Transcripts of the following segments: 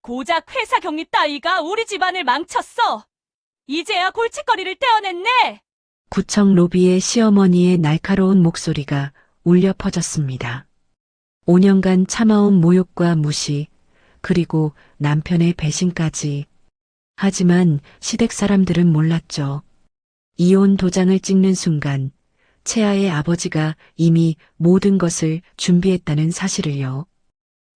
고작 회사 격리 따위가 우리 집안을 망쳤어. 이제야 골칫거리를 떼어냈네. 구청 로비에 시어머니의 날카로운 목소리가 울려 퍼졌습니다. 5년간 참아온 모욕과 무시, 그리고 남편의 배신까지. 하지만 시댁 사람들은 몰랐죠. 이혼 도장을 찍는 순간 채아의 아버지가 이미 모든 것을 준비했다는 사실을요.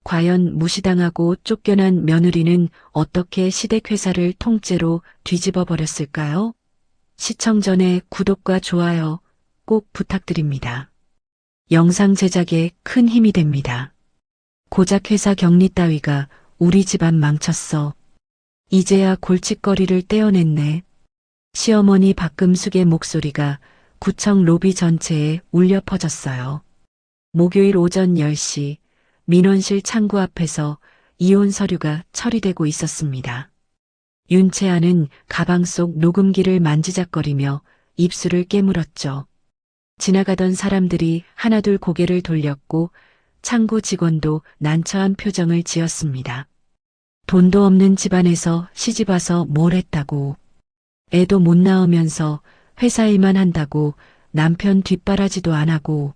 과연 무시당하고 쫓겨난 며느리는 어떻게 시댁 회사를 통째로 뒤집어 버렸을까요? 시청 전에 구독과 좋아요 꼭 부탁드립니다. 영상 제작에 큰 힘이 됩니다. 고작 회사 격리 따위가 우리 집안 망쳤어. 이제야 골칫거리를 떼어냈네. 시어머니 박금숙의 목소리가 구청 로비 전체에 울려 퍼졌어요. 목요일 오전 10시 민원실 창구 앞에서 이혼 서류가 처리되고 있었습니다. 윤채아는 가방 속 녹음기를 만지작거리며 입술을 깨물었죠. 지나가던 사람들이 하나둘 고개를 돌렸고 창구 직원도 난처한 표정을 지었습니다. 돈도 없는 집안에서 시집와서 뭘 했다고. 애도 못 낳으면서 회사 일만 한다고 남편 뒷바라지도 안 하고.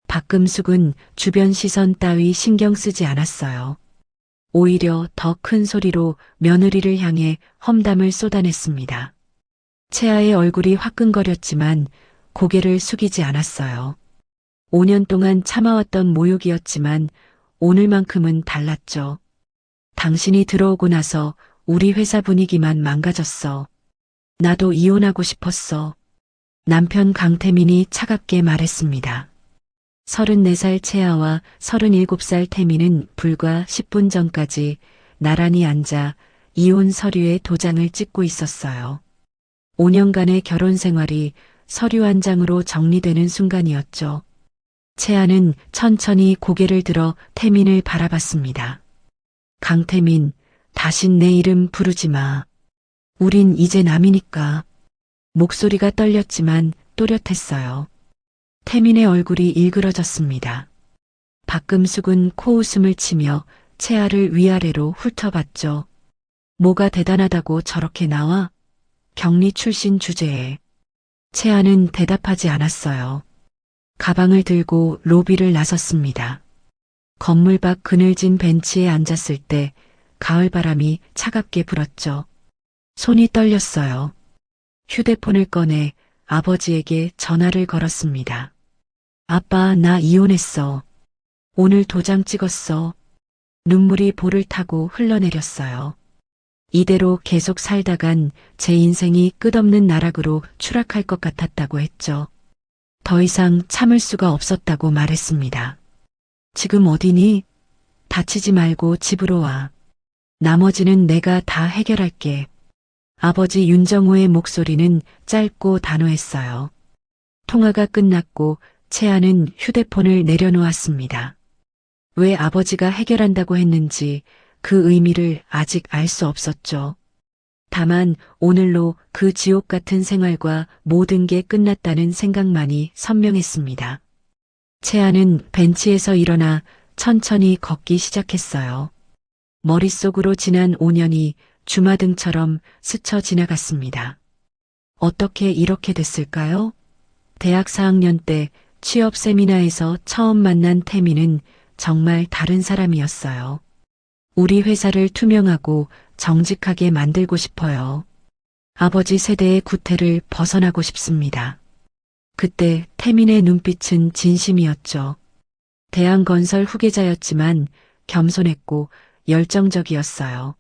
박금숙은 주변 시선 따위 신경 쓰지 않았어요. 오히려 더 큰 소리로 며느리를 향해 험담을 쏟아냈습니다. 채아의 얼굴이 화끈거렸지만 고개를 숙이지 않았어요. 5년 동안 참아왔던 모욕이었지만 오늘만큼은 달랐죠. 당신이 들어오고 나서 우리 회사 분위기만 망가졌어. 나도 이혼하고 싶었어. 남편 강태민이 차갑게 말했습니다. 34살 채아와 37살 태민은 불과 10분 전까지 나란히 앉아 이혼 서류에 도장을 찍고 있었어요. 5년간의 결혼 생활이 서류 한 장으로 정리되는 순간이었죠. 채아는 천천히 고개를 들어 태민을 바라봤습니다. 강태민, 다신 내 이름 부르지 마. 우린 이제 남이니까. 목소리가 떨렸지만 또렷했어요. 태민의 얼굴이 일그러졌습니다. 박금숙은 코웃음을 치며 채아를 위아래로 훑어봤죠. 뭐가 대단하다고 저렇게 나와? 격리 출신 주제에. 채아는 대답하지 않았어요. 가방을 들고 로비를 나섰습니다. 건물 밖 그늘진 벤치에 앉았을 때 가을바람이 차갑게 불었죠. 손이 떨렸어요. 휴대폰을 꺼내 아버지에게 전화를 걸었습니다. 아빠, 나 이혼했어. 오늘 도장 찍었어. 눈물이 볼을 타고 흘러내렸어요. 이대로 계속 살다간 제 인생이 끝없는 나락으로 추락할 것 같았다고 했죠. 더 이상 참을 수가 없었다고 말했습니다. 지금 어디니? 다치지 말고 집으로 와. 나머지는 내가 다 해결할게. 아버지 윤정호의 목소리는 짧고 단호했어요. 통화가 끝났고 채아는 휴대폰을 내려놓았습니다. 왜 아버지가 해결한다고 했는지 그 의미를 아직 알 수 없었죠. 다만 오늘로 그 지옥 같은 생활과 모든 게 끝났다는 생각만이 선명했습니다. 채아는 벤치에서 일어나 천천히 걷기 시작했어요. 머릿속으로 지난 5년이 주마등처럼 스쳐 지나갔습니다. 어떻게 이렇게 됐을까요? 대학 4학년 때 취업 세미나에서 처음 만난 태민은 정말 다른 사람이었어요. 우리 회사를 투명하고 정직하게 만들고 싶어요. 아버지 세대의 구태를 벗어나고 싶습니다. 그때 태민의 눈빛은 진심이었죠. 대한건설 후계자였지만 겸손했고 열정적이었어요.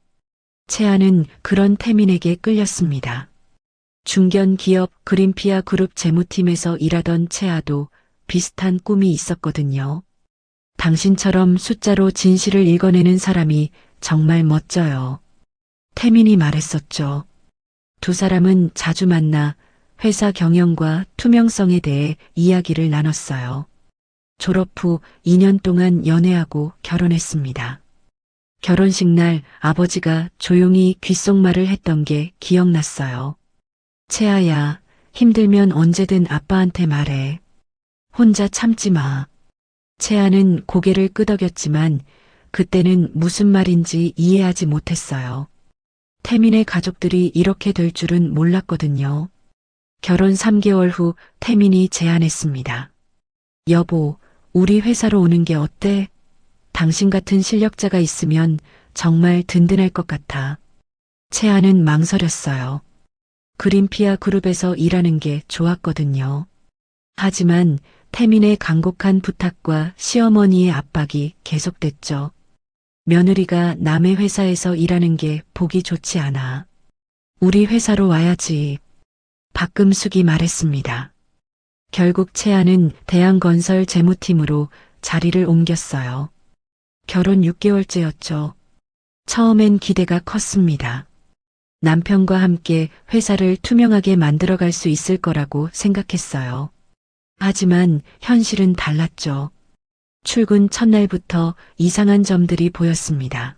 채아는 그런 태민에게 끌렸습니다. 중견 기업 그린피아 그룹 재무팀에서 일하던 채아도 비슷한 꿈이 있었거든요. 당신처럼 숫자로 진실을 읽어내는 사람이 정말 멋져요. 태민이 말했었죠. 두 사람은 자주 만나 회사 경영과 투명성에 대해 이야기를 나눴어요. 졸업 후 2년 동안 연애하고 결혼했습니다. 결혼식 날 아버지가 조용히 귓속말을 했던 게 기억났어요. 채아야, 힘들면 언제든 아빠한테 말해. 혼자 참지 마. 채아는 고개를 끄덕였지만 그때는 무슨 말인지 이해하지 못했어요. 태민의 가족들이 이렇게 될 줄은 몰랐거든요. 결혼 3개월 후 태민이 제안했습니다. 여보, 우리 회사로 오는 게 어때? 당신 같은 실력자가 있으면 정말 든든할 것 같아. 채아는 망설였어요. 그린피아 그룹에서 일하는 게 좋았거든요. 하지만 태민의 간곡한 부탁과 시어머니의 압박이 계속됐죠. 며느리가 남의 회사에서 일하는 게 보기 좋지 않아. 우리 회사로 와야지. 박금숙이 말했습니다. 결국 채아는 대한건설 재무팀으로 자리를 옮겼어요. 결혼 6개월째였죠. 처음엔 기대가 컸습니다. 남편과 함께 회사를 투명하게 만들어갈 수 있을 거라고 생각했어요. 하지만 현실은 달랐죠. 출근 첫날부터 이상한 점들이 보였습니다.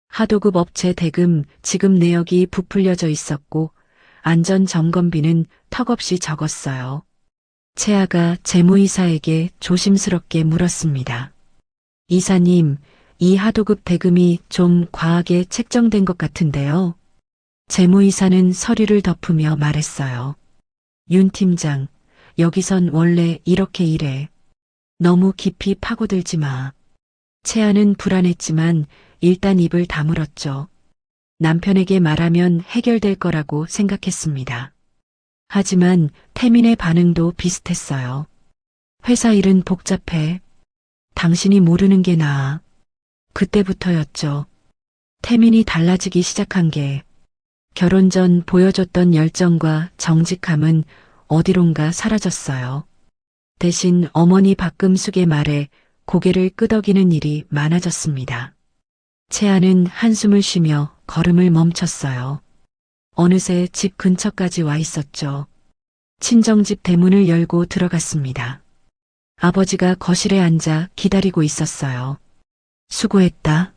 하도급 업체 대금 지급 내역이 부풀려져 있었고 안전점검비는 턱없이 적었어요. 채아가 재무이사에게 조심스럽게 물었습니다. 이사님, 이 하도급 대금이 좀 과하게 책정된 것 같은데요. 재무이사는 서류를 덮으며 말했어요. 윤 팀장, 여기선 원래 이렇게 일해. 너무 깊이 파고들지 마. 채아는 불안했지만 일단 입을 다물었죠. 남편에게 말하면 해결될 거라고 생각했습니다. 하지만 태민의 반응도 비슷했어요. 회사 일은 복잡해. 당신이 모르는 게 나아. 그때부터였죠. 태민이 달라지기 시작한 게 결혼 전 보여줬던 열정과 정직함은 어디론가 사라졌어요. 대신 어머니 박금숙의 말에 고개를 끄덕이는 일이 많아졌습니다. 채아는 한숨을 쉬며 걸음을 멈췄어요. 어느새 집 근처까지 와 있었죠. 친정집 대문을 열고 들어갔습니다. 아버지가 거실에 앉아 기다리고 있었어요. 수고했다.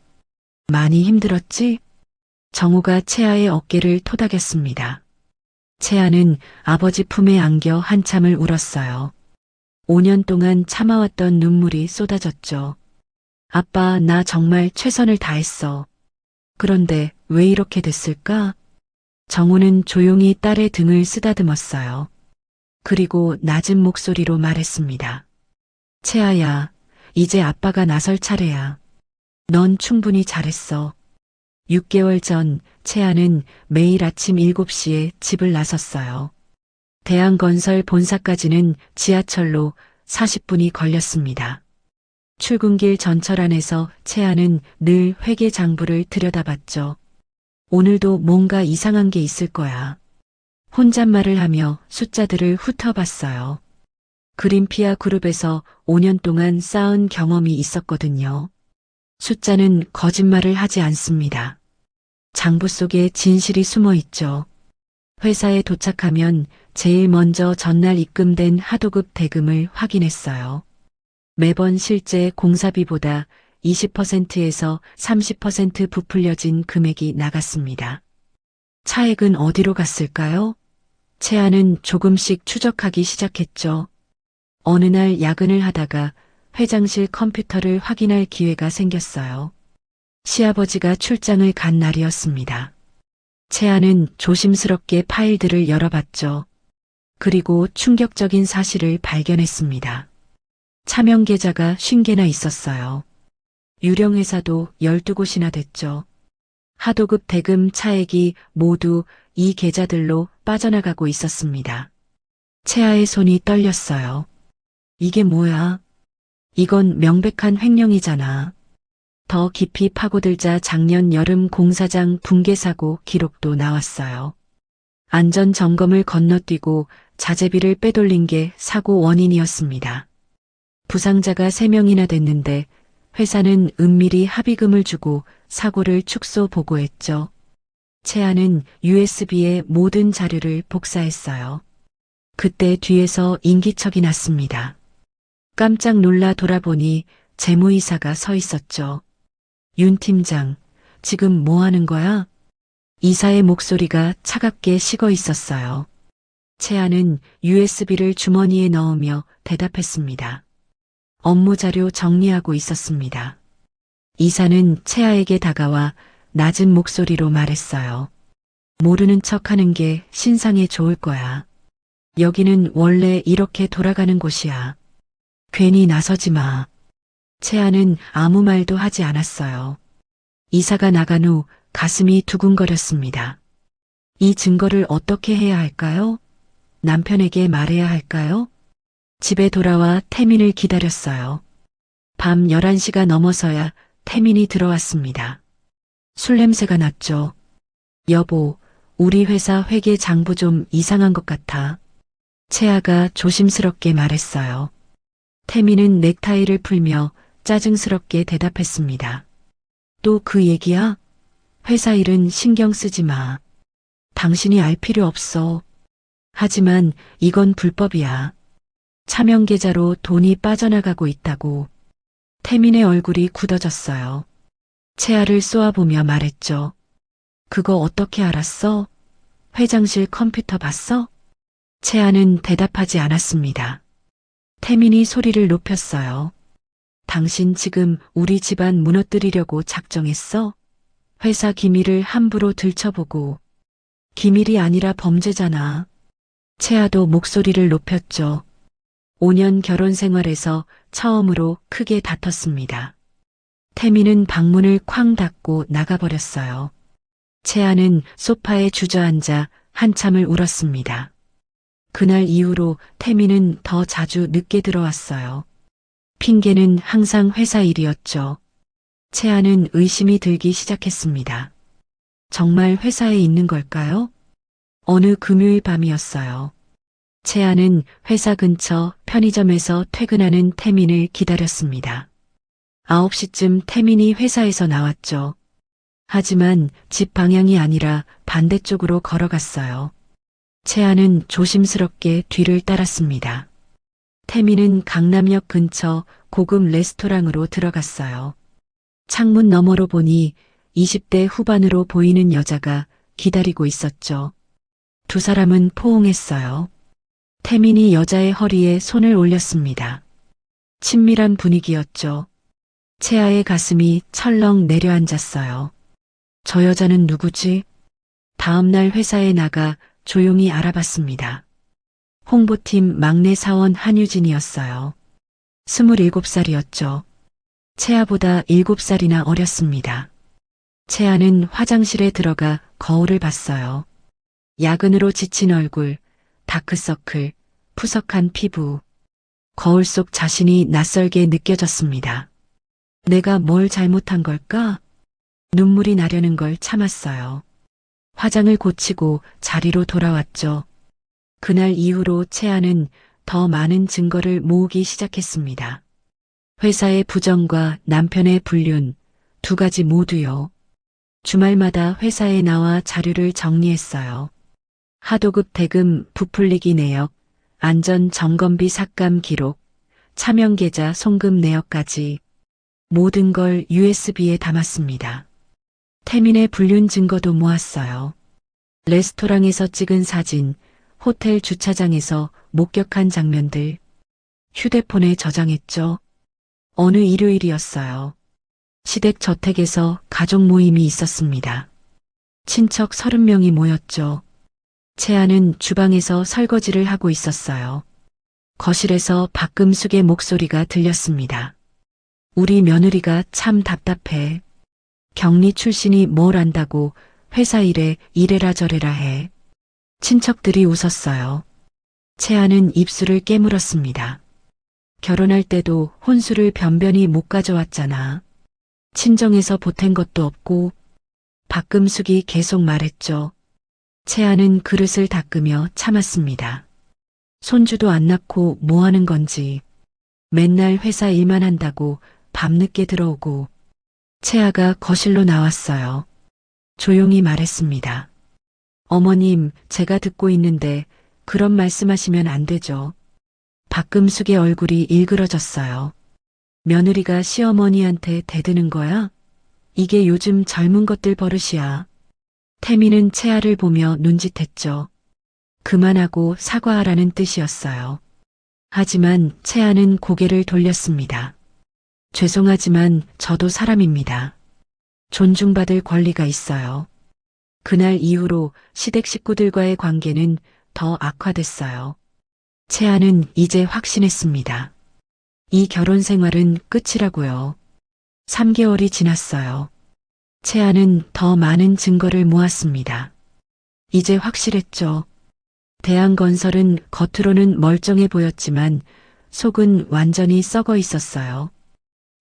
많이 힘들었지? 정우가 채아의 어깨를 토닥였습니다. 채아는 아버지 품에 안겨 한참을 울었어요. 5년 동안 참아왔던 눈물이 쏟아졌죠. 아빠, 나 정말 최선을 다했어. 그런데 왜 이렇게 됐을까? 정우는 조용히 딸의 등을 쓰다듬었어요. 그리고 낮은 목소리로 말했습니다. 채아야, 이제 아빠가 나설 차례야. 넌 충분히 잘했어. 6개월 전 채아는 매일 아침 7시에 집을 나섰어요. 대한건설 본사까지는 지하철로 40분이 걸렸습니다. 출근길 전철 안에서 채아는 늘 회계장부를 들여다봤죠. 오늘도 뭔가 이상한 게 있을 거야. 혼잣말을 하며 숫자들을 훑어봤어요. 그린피아 그룹에서 5년 동안 쌓은 경험이 있었거든요. 숫자는 거짓말을 하지 않습니다. 장부 속에 진실이 숨어 있죠. 회사에 도착하면 제일 먼저 전날 입금된 하도급 대금을 확인했어요. 매번 실제 공사비보다 20%에서 30% 부풀려진 금액이 나갔습니다. 차액은 어디로 갔을까요? 채아는 조금씩 추적하기 시작했죠. 어느 날 야근을 하다가 회장실 컴퓨터를 확인할 기회가 생겼어요. 시아버지가 출장을 간 날이었습니다. 채아는 조심스럽게 파일들을 열어봤죠. 그리고 충격적인 사실을 발견했습니다. 차명 계좌가 50개나 있었어요. 유령 회사도 12곳이나 됐죠. 하도급 대금 차액이 모두 이 계좌들로 빠져나가고 있었습니다. 채아의 손이 떨렸어요. 이게 뭐야? 이건 명백한 횡령이잖아. 더 깊이 파고들자 작년 여름 공사장 붕괴 사고 기록도 나왔어요. 안전 점검을 건너뛰고 자재비를 빼돌린 게 사고 원인이었습니다. 부상자가 3명이나 됐는데 회사는 은밀히 합의금을 주고 사고를 축소 보고했죠. 채아는 USB에 모든 자료를 복사했어요. 그때 뒤에서 인기척이 났습니다. 깜짝 놀라 돌아보니 재무이사가 서 있었죠. 윤 팀장, 지금 뭐 하는 거야? 이사의 목소리가 차갑게 식어 있었어요. 채아는 USB를 주머니에 넣으며 대답했습니다. 업무 자료 정리하고 있었습니다. 이사는 채아에게 다가와 낮은 목소리로 말했어요. 모르는 척 하는 게 신상에 좋을 거야. 여기는 원래 이렇게 돌아가는 곳이야. 괜히 나서지 마. 채아는 아무 말도 하지 않았어요. 이사가 나간 후 가슴이 두근거렸습니다. 이 증거를 어떻게 해야 할까요? 남편에게 말해야 할까요? 집에 돌아와 태민을 기다렸어요. 밤 11시가 넘어서야 태민이 들어왔습니다. 술 냄새가 났죠. 여보, 우리 회사 회계 장부 좀 이상한 것 같아. 채아가 조심스럽게 말했어요. 태민은 넥타이를 풀며 짜증스럽게 대답했습니다. 또 그 얘기야? 회사 일은 신경 쓰지 마. 당신이 알 필요 없어. 하지만 이건 불법이야. 차명 계좌로 돈이 빠져나가고 있다고. 태민의 얼굴이 굳어졌어요. 채아를 쏘아보며 말했죠. 그거 어떻게 알았어? 회장실 컴퓨터 봤어? 채아는 대답하지 않았습니다. 태민이 소리를 높였어요. 당신 지금 우리 집안 무너뜨리려고 작정했어? 회사 기밀을 함부로 들춰보고. 기밀이 아니라 범죄잖아. 채아도 목소리를 높였죠. 5년 결혼 생활에서 처음으로 크게 다퉜습니다. 태민은 방문을 쾅 닫고 나가버렸어요. 채아는 소파에 주저앉아 한참을 울었습니다. 그날 이후로 태민은 더 자주 늦게 들어왔어요. 핑계는 항상 회사 일이었죠. 채아는 의심이 들기 시작했습니다. 정말 회사에 있는 걸까요? 어느 금요일 밤이었어요. 채아는 회사 근처 편의점에서 퇴근하는 태민을 기다렸습니다. 9시쯤 태민이 회사에서 나왔죠. 하지만 집 방향이 아니라 반대쪽으로 걸어갔어요. 채아는 조심스럽게 뒤를 따랐습니다. 태민은 강남역 근처 고급 레스토랑으로 들어갔어요. 창문 너머로 보니 20대 후반으로 보이는 여자가 기다리고 있었죠. 두 사람은 포옹했어요. 태민이 여자의 허리에 손을 올렸습니다. 친밀한 분위기였죠. 채아의 가슴이 철렁 내려앉았어요. 저 여자는 누구지? 다음날 회사에 나가 조용히 알아봤습니다. 홍보팀 막내 사원 한유진이었어요. 27살이었죠. 채아보다 7살이나 어렸습니다. 채아는 화장실에 들어가 거울을 봤어요. 야근으로 지친 얼굴, 다크서클, 푸석한 피부. 거울 속 자신이 낯설게 느껴졌습니다. 내가 뭘 잘못한 걸까? 눈물이 나려는 걸 참았어요. 화장을 고치고 자리로 돌아왔죠. 그날 이후로 채아는 더 많은 증거를 모으기 시작했습니다. 회사의 부정과 남편의 불륜, 두 가지 모두요. 주말마다 회사에 나와 자료를 정리했어요. 하도급 대금 부풀리기 내역, 안전 점검비 삭감 기록, 차명 계좌 송금 내역까지 모든 걸 USB에 담았습니다. 태민의 불륜 증거도 모았어요. 레스토랑에서 찍은 사진, 호텔 주차장에서 목격한 장면들, 휴대폰에 저장했죠. 어느 일요일이었어요. 시댁 저택에서 가족 모임이 있었습니다. 친척 30명이 모였죠. 채아는 주방에서 설거지를 하고 있었어요. 거실에서 박금숙의 목소리가 들렸습니다. 우리 며느리가 참 답답해. 경리 출신이 뭘 안다고 회사 일에 이래라 저래라 해. 친척들이 웃었어요. 채아는 입술을 깨물었습니다. 결혼할 때도 혼수를 변변히 못 가져왔잖아. 친정에서 보탠 것도 없고. 박금숙이 계속 말했죠. 채아는 그릇을 닦으며 참았습니다. 손주도 안 낳고 뭐 하는 건지. 맨날 회사 일만 한다고 밤늦게 들어오고. 채아가 거실로 나왔어요. 조용히 말했습니다. 어머님, 제가 듣고 있는데 그런 말씀하시면 안 되죠. 박금숙의 얼굴이 일그러졌어요. 며느리가 시어머니한테 대드는 거야? 이게 요즘 젊은 것들 버릇이야. 태민은 채아를 보며 눈짓했죠. 그만하고 사과하라는 뜻이었어요. 하지만 채아는 고개를 돌렸습니다. 죄송하지만 저도 사람입니다. 존중받을 권리가 있어요. 그날 이후로 시댁 식구들과의 관계는 더 악화됐어요. 채아는 이제 확신했습니다. 이 결혼 생활은 끝이라고요. 3개월이 지났어요. 채아는 더 많은 증거를 모았습니다. 이제 확실했죠. 대한건설은 겉으로는 멀쩡해 보였지만 속은 완전히 썩어 있었어요.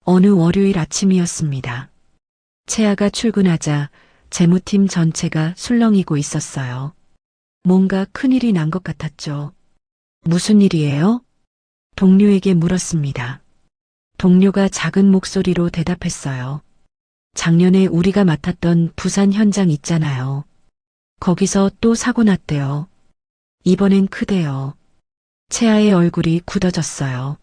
어느 월요일 아침이었습니다. 채아가 출근하자 재무팀 전체가 술렁이고 있었어요. 뭔가 큰일이 난 것 같았죠. 무슨 일이에요? 동료에게 물었습니다. 동료가 작은 목소리로 대답했어요. 작년에 우리가 맡았던 부산 현장 있잖아요. 거기서 또 사고 났대요. 이번엔 크대요. 채아의 얼굴이 굳어졌어요.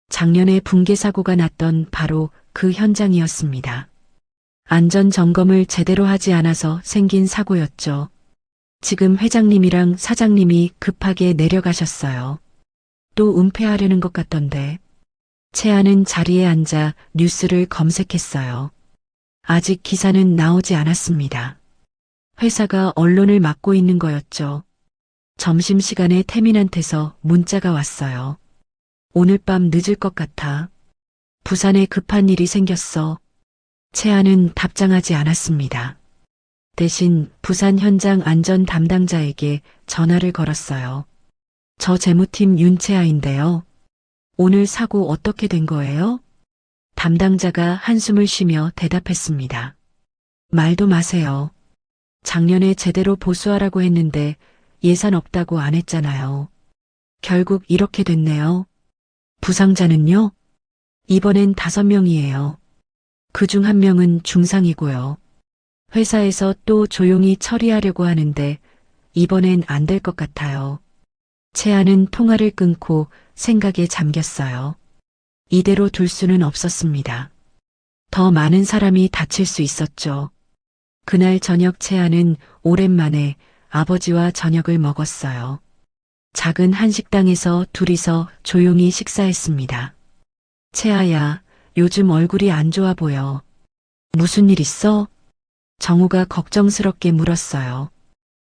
작년에 붕괴 사고가 났던 바로 그 현장이었습니다. 안전 점검을 제대로 하지 않아서 생긴 사고였죠. 지금 회장님이랑 사장님이 급하게 내려가셨어요. 또 은폐하려는 것 같던데. 채아는 자리에 앉아 뉴스를 검색했어요. 아직 기사는 나오지 않았습니다. 회사가 언론을 막고 있는 거였죠. 점심시간에 태민한테서 문자가 왔어요. 오늘 밤 늦을 것 같아. 부산에 급한 일이 생겼어. 채아는 답장하지 않았습니다. 대신 부산 현장 안전 담당자에게 전화를 걸었어요. 저 재무팀 윤채아인데요. 오늘 사고 어떻게 된 거예요? 담당자가 한숨을 쉬며 대답했습니다. 말도 마세요. 작년에 제대로 보수하라고 했는데 예산 없다고 안 했잖아요. 결국 이렇게 됐네요. 부상자는요? 이번엔 5명이에요. 그중 1명은 중상이고요. 회사에서 또 조용히 처리하려고 하는데 이번엔 안 될 것 같아요. 채아는 통화를 끊고 생각에 잠겼어요. 이대로 둘 수는 없었습니다. 더 많은 사람이 다칠 수 있었죠. 그날 저녁 채아는 오랜만에 아버지와 저녁을 먹었어요. 작은 한식당에서 둘이서 조용히 식사했습니다. 채아야, 요즘 얼굴이 안 좋아 보여. 무슨 일 있어? 정우가 걱정스럽게 물었어요.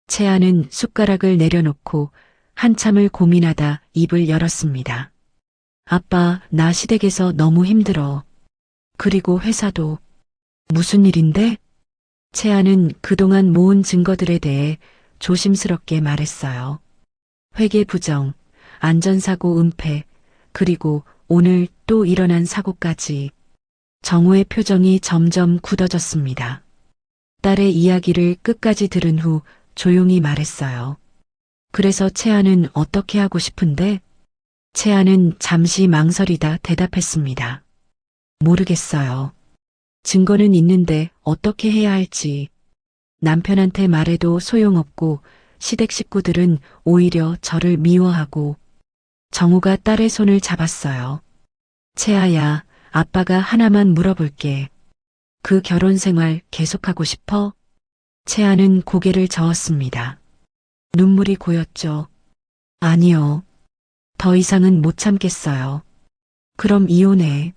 채아는 숟가락을 내려놓고 한참을 고민하다 입을 열었습니다. 아빠, 나 시댁에서 너무 힘들어. 그리고 회사도. 무슨 일인데? 채아는 그동안 모은 증거들에 대해 조심스럽게 말했어요. 회계 부정, 안전사고 은폐, 그리고 오늘 또 일어난 사고까지. 정우의 표정이 점점 굳어졌습니다. 딸의 이야기를 끝까지 들은 후 조용히 말했어요. 그래서 채아는 어떻게 하고 싶은데? 채아는 잠시 망설이다 대답했습니다. 모르겠어요. 증거는 있는데 어떻게 해야 할지. 남편한테 말해도 소용없고 시댁 식구들은 오히려 저를 미워하고. 정우가 딸의 손을 잡았어요. 채아야, 아빠가 하나만 물어볼게. 그 결혼 생활 계속하고 싶어? 채아는 고개를 저었습니다. 눈물이 고였죠. 아니요. 더 이상은 못 참겠어요. 그럼 이혼해.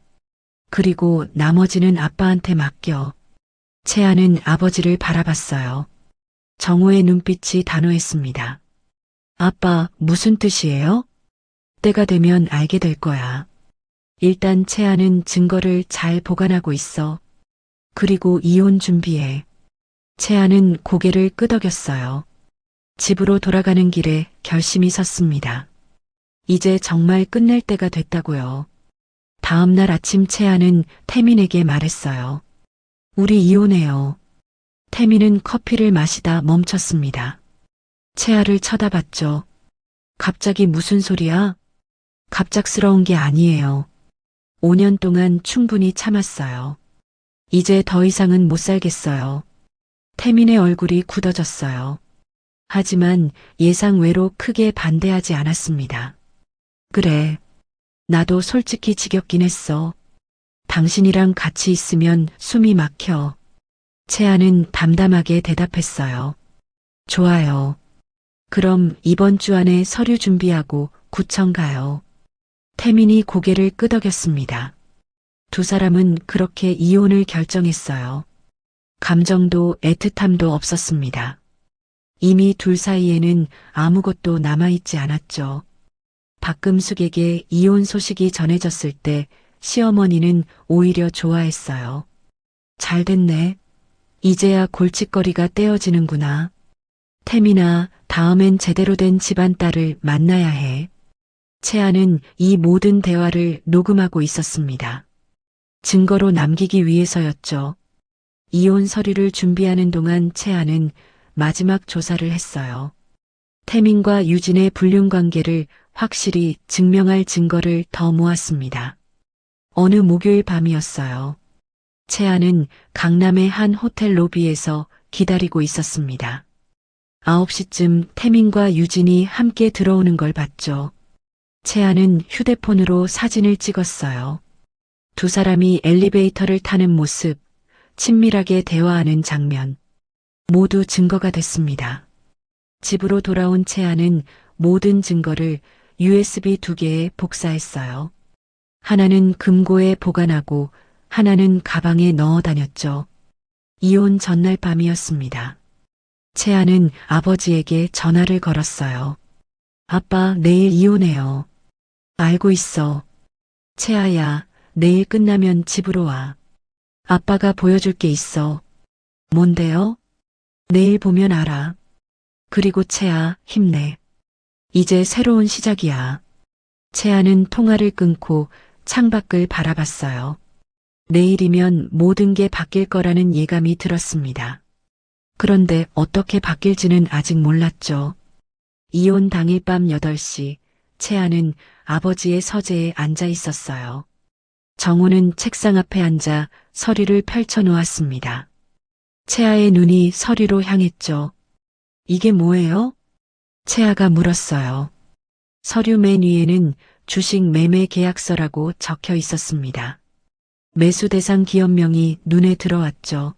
그리고 나머지는 아빠한테 맡겨. 채아는 아버지를 바라봤어요. 정우의 눈빛이 단호했습니다. 아빠, 무슨 뜻이에요? 때가 되면 알게 될 거야. 일단 채아는 증거를 잘 보관하고 있어. 그리고 이혼 준비해. 채아는 고개를 끄덕였어요. 집으로 돌아가는 길에 결심이 섰습니다. 이제 정말 끝낼 때가 됐다고요. 다음 날 아침 채아는 태민에게 말했어요. 우리 이혼해요. 태민은 커피를 마시다 멈췄습니다. 채아를 쳐다봤죠. 갑자기 무슨 소리야? 갑작스러운 게 아니에요. 5년 동안 충분히 참았어요. 이제 더 이상은 못 살겠어요. 태민의 얼굴이 굳어졌어요. 하지만 예상외로 크게 반대하지 않았습니다. 그래. 나도 솔직히 지겹긴 했어. 당신이랑 같이 있으면 숨이 막혀. 채아는 담담하게 대답했어요. 좋아요. 그럼 이번 주 안에 서류 준비하고 구청 가요. 태민이 고개를 끄덕였습니다. 두 사람은 그렇게 이혼을 결정했어요. 감정도 애틋함도 없었습니다. 이미 둘 사이에는 아무것도 남아있지 않았죠. 박금숙에게 이혼 소식이 전해졌을 때 시어머니는 오히려 좋아했어요. 잘 됐네. 이제야 골칫거리가 떼어지는구나. 태민아, 다음엔 제대로 된 집안 딸을 만나야 해. 채아는 이 모든 대화를 녹음하고 있었습니다. 증거로 남기기 위해서였죠. 이혼 서류를 준비하는 동안 채아는 마지막 조사를 했어요. 태민과 유진의 불륜 관계를 확실히 증명할 증거를 더 모았습니다. 어느 목요일 밤이었어요. 채아는 강남의 한 호텔 로비에서 기다리고 있었습니다. 9시쯤 태민과 유진이 함께 들어오는 걸 봤죠. 채아는 휴대폰으로 사진을 찍었어요. 두 사람이 엘리베이터를 타는 모습, 친밀하게 대화하는 장면, 모두 증거가 됐습니다. 집으로 돌아온 채아는 모든 증거를 USB 2개에 복사했어요. 하나는 금고에 보관하고 하나는 가방에 넣어 다녔죠. 이혼 전날 밤이었습니다. 채아는 아버지에게 전화를 걸었어요. 아빠, 내일 이혼해요. 알고 있어. 채아야, 내일 끝나면 집으로 와. 아빠가 보여줄 게 있어. 뭔데요? 내일 보면 알아. 그리고 채아, 힘내. 이제 새로운 시작이야. 채아는 통화를 끊고 창밖을 바라봤어요. 내일이면 모든 게 바뀔 거라는 예감이 들었습니다. 그런데 어떻게 바뀔지는 아직 몰랐죠. 이혼 당일 밤 8시, 채아는 아버지의 서재에 앉아 있었어요. 정우는 책상 앞에 앉아 서류를 펼쳐 놓았습니다. 채아의 눈이 서류로 향했죠. 이게 뭐예요? 채아가 물었어요. 서류 맨 위에는 주식 매매 계약서라고 적혀 있었습니다. 매수 대상 기업명이 눈에 들어왔죠.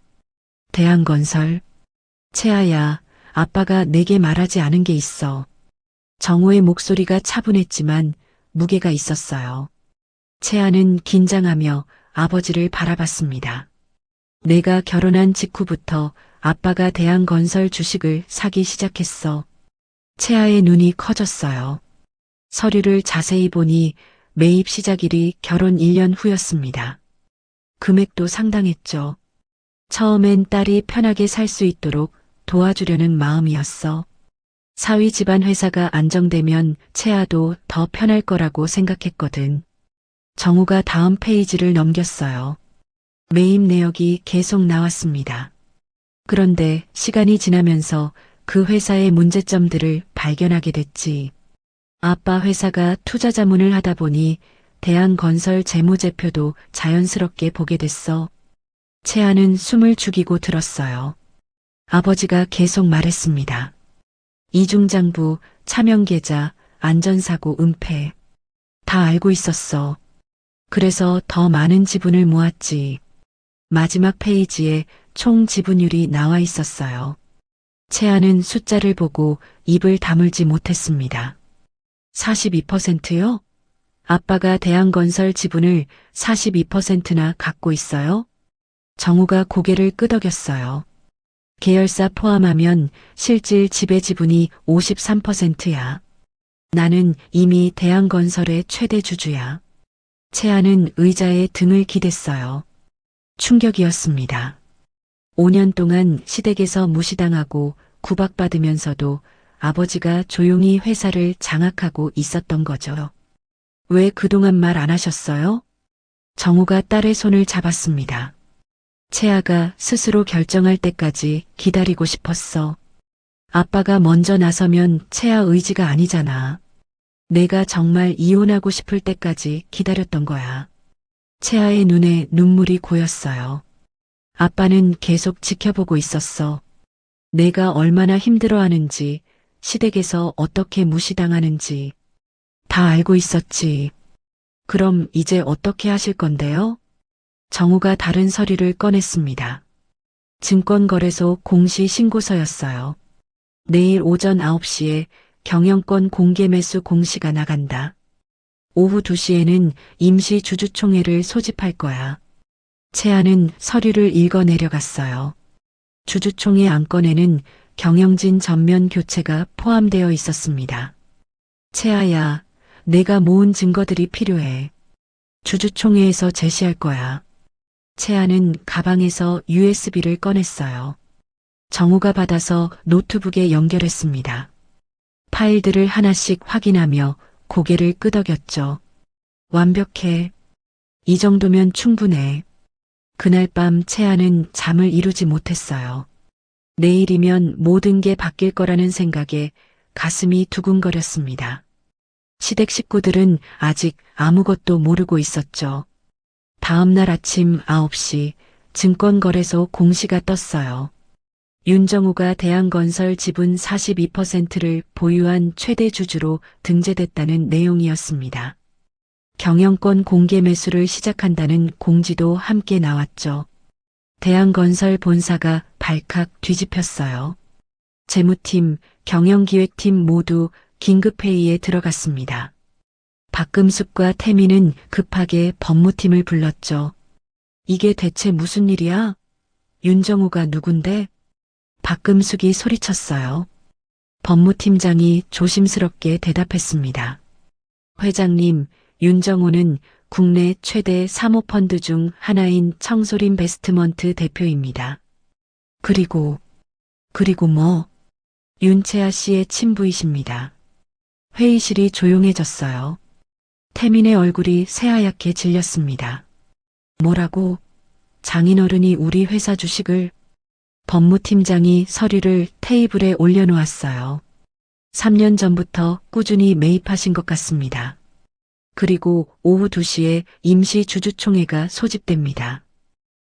대한건설. 채아야, 아빠가 내게 말하지 않은 게 있어. 정우의 목소리가 차분했지만 무게가 있었어요. 채아는 긴장하며 아버지를 바라봤습니다. 내가 결혼한 직후부터 아빠가 대한건설 주식을 사기 시작했어. 채아의 눈이 커졌어요. 서류를 자세히 보니 매입 시작일이 결혼 1년 후였습니다. 금액도 상당했죠. 처음엔 딸이 편하게 살 수 있도록 도와주려는 마음이었어. 사위 집안 회사가 안정되면 채아도 더 편할 거라고 생각했거든. 정우가 다음 페이지를 넘겼어요. 매입 내역이 계속 나왔습니다. 그런데 시간이 지나면서 그 회사의 문제점들을 발견하게 됐지. 아빠 회사가 투자 자문을 하다 보니 대한건설 재무제표도 자연스럽게 보게 됐어. 채아는 숨을 죽이고 들었어요. 아버지가 계속 말했습니다. 이중장부, 차명계좌, 안전사고 은폐. 다 알고 있었어. 그래서 더 많은 지분을 모았지. 마지막 페이지에 총 지분율이 나와 있었어요. 채아는 숫자를 보고 입을 다물지 못했습니다. 42%요? 아빠가 대한건설 지분을 42%나 갖고 있어요? 정우가 고개를 끄덕였어요. 계열사 포함하면 실질 지배 지분이 53%야. 나는 이미 대한건설의 최대 주주야. 채아는 의자에 등을 기댔어요. 충격이었습니다. 5년 동안 시댁에서 무시당하고 구박받으면서도 아버지가 조용히 회사를 장악하고 있었던 거죠. 왜 그동안 말 안 하셨어요? 정우가 딸의 손을 잡았습니다. 채아가 스스로 결정할 때까지 기다리고 싶었어. 아빠가 먼저 나서면 채아 의지가 아니잖아. 내가 정말 이혼하고 싶을 때까지 기다렸던 거야. 채아의 눈에 눈물이 고였어요. 아빠는 계속 지켜보고 있었어. 내가 얼마나 힘들어하는지, 시댁에서 어떻게 무시당하는지 다 알고 있었지. 그럼 이제 어떻게 하실 건데요? 정우가 다른 서류를 꺼냈습니다. 증권거래소 공시신고서였어요. 내일 오전 9시에 경영권 공개매수 공시가 나간다. 오후 2시에는 임시 주주총회를 소집할 거야. 채아는 서류를 읽어 내려갔어요. 주주총회 안건에는 경영진 전면 교체가 포함되어 있었습니다. 채아야, 내가 모은 증거들이 필요해. 주주총회에서 제시할 거야. 채아는 가방에서 USB를 꺼냈어요. 정우가 받아서 노트북에 연결했습니다. 파일들을 하나씩 확인하며 고개를 끄덕였죠. 완벽해. 이 정도면 충분해. 그날 밤 채아는 잠을 이루지 못했어요. 내일이면 모든 게 바뀔 거라는 생각에 가슴이 두근거렸습니다. 시댁 식구들은 아직 아무것도 모르고 있었죠. 다음 날 아침 9시 증권거래소 공시가 떴어요. 윤정우가 대한건설 지분 42%를 보유한 최대 주주로 등재됐다는 내용이었습니다. 경영권 공개 매수를 시작한다는 공지도 함께 나왔죠. 대한건설 본사가 발칵 뒤집혔어요. 재무팀, 경영기획팀 모두 긴급회의에 들어갔습니다. 박금숙과 태민은 급하게 법무팀을 불렀죠. 이게 대체 무슨 일이야? 윤정우가 누군데? 박금숙이 소리쳤어요. 법무팀장이 조심스럽게 대답했습니다. 회장님, 윤정우는 국내 최대 사모펀드 중 하나인 청솔인베스트먼트 대표입니다. 그리고 뭐? 윤채아 씨의 친부이십니다. 회의실이 조용해졌어요. 태민의 얼굴이 새하얗게 질렸습니다. 뭐라고? 장인어른이 우리 회사 주식을? 법무팀장이 서류를 테이블에 올려놓았어요. 3년 전부터 꾸준히 매입하신 것 같습니다. 그리고 오후 2시에 임시 주주총회가 소집됩니다.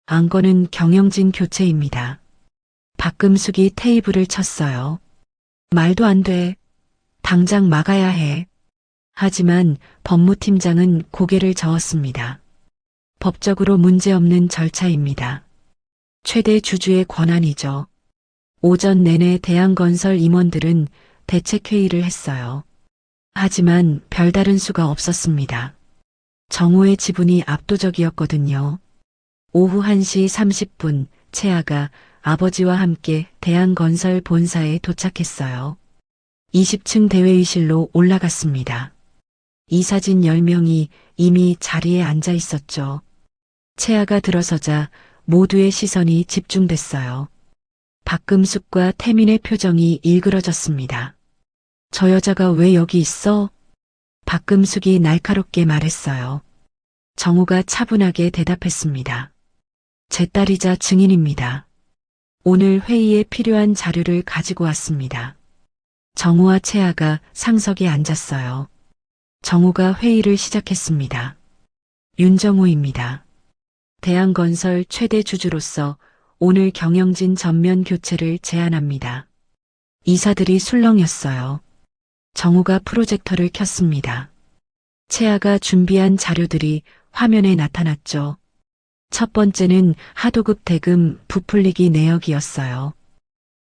안건은 경영진 교체입니다. 박금숙이 테이블을 쳤어요. 말도 안 돼. 당장 막아야 해. 하지만 법무팀장은 고개를 저었습니다. 법적으로 문제없는 절차입니다. 최대 주주의 권한이죠. 오전 내내 대한건설 임원들은 대책회의를 했어요. 하지만 별다른 수가 없었습니다. 정우의 지분이 압도적이었거든요. 오후 1시 30분 채아가 아버지와 함께 대한건설 본사에 도착했어요. 20층 대회의실로 올라갔습니다. 이사진 10명이 이미 자리에 앉아 있었죠. 채아가 들어서자 모두의 시선이 집중됐어요. 박금숙과 태민의 표정이 일그러졌습니다. 저 여자가 왜 여기 있어? 박금숙이 날카롭게 말했어요. 정우가 차분하게 대답했습니다. 제 딸이자 증인입니다. 오늘 회의에 필요한 자료를 가지고 왔습니다. 정우와 채아가 상석에 앉았어요. 정우가 회의를 시작했습니다. 윤정우입니다. 대한건설 최대 주주로서 오늘 경영진 전면 교체를 제안합니다. 이사들이 술렁였어요. 정우가 프로젝터를 켰습니다. 채아가 준비한 자료들이 화면에 나타났죠. 첫 번째는 하도급 대금 부풀리기 내역이었어요.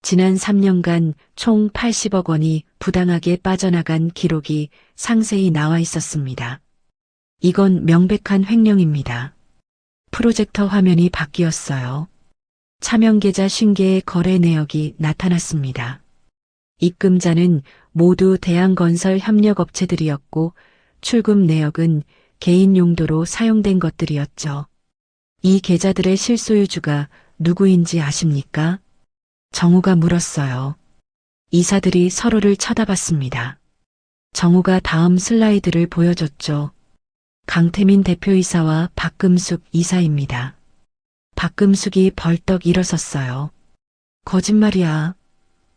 지난 3년간 총 80억 원이 부당하게 빠져나간 기록이 상세히 나와 있었습니다. 이건 명백한 횡령입니다. 프로젝터 화면이 바뀌었어요. 차명계좌 50개의 거래 내역이 나타났습니다. 입금자는 모두 대한건설 협력업체들이었고 출금 내역은 개인 용도로 사용된 것들이었죠. 이 계좌들의 실소유주가 누구인지 아십니까? 정우가 물었어요. 이사들이 서로를 쳐다봤습니다. 정우가 다음 슬라이드를 보여줬죠. 강태민 대표이사와 박금숙 이사입니다. 박금숙이 벌떡 일어섰어요. 거짓말이야.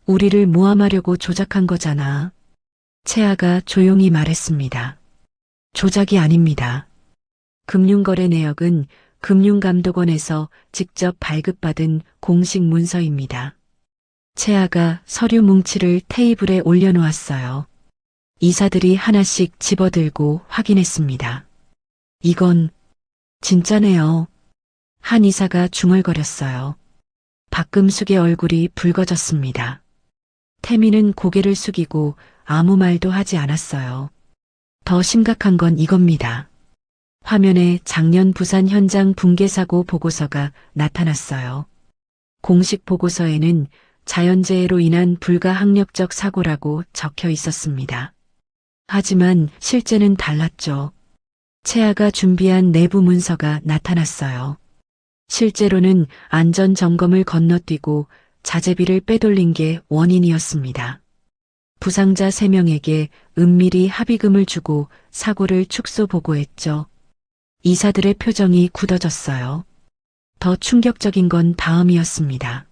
우리를 모함하려고 조작한 거잖아. 채아가 조용히 말했습니다. 조작이 아닙니다. 금융거래 내역은 금융감독원에서 직접 발급받은 공식 문서입니다. 채아가 서류 뭉치를 테이블에 올려놓았어요. 이사들이 하나씩 집어들고 확인했습니다. 이건 진짜네요. 한 이사가 중얼거렸어요. 박금숙의 얼굴이 붉어졌습니다. 태민은 고개를 숙이고 아무 말도 하지 않았어요. 더 심각한 건 이겁니다. 화면에 작년 부산 현장 붕괴 사고 보고서가 나타났어요. 공식 보고서에는 자연재해로 인한 불가항력적 사고라고 적혀 있었습니다. 하지만 실제는 달랐죠. 채아가 준비한 내부 문서가 나타났어요. 실제로는 안전점검을 건너뛰고 자재비를 빼돌린 게 원인이었습니다. 부상자 3명에게 은밀히 합의금을 주고 사고를 축소 보고했죠. 이사들의 표정이 굳어졌어요. 더 충격적인 건 다음이었습니다.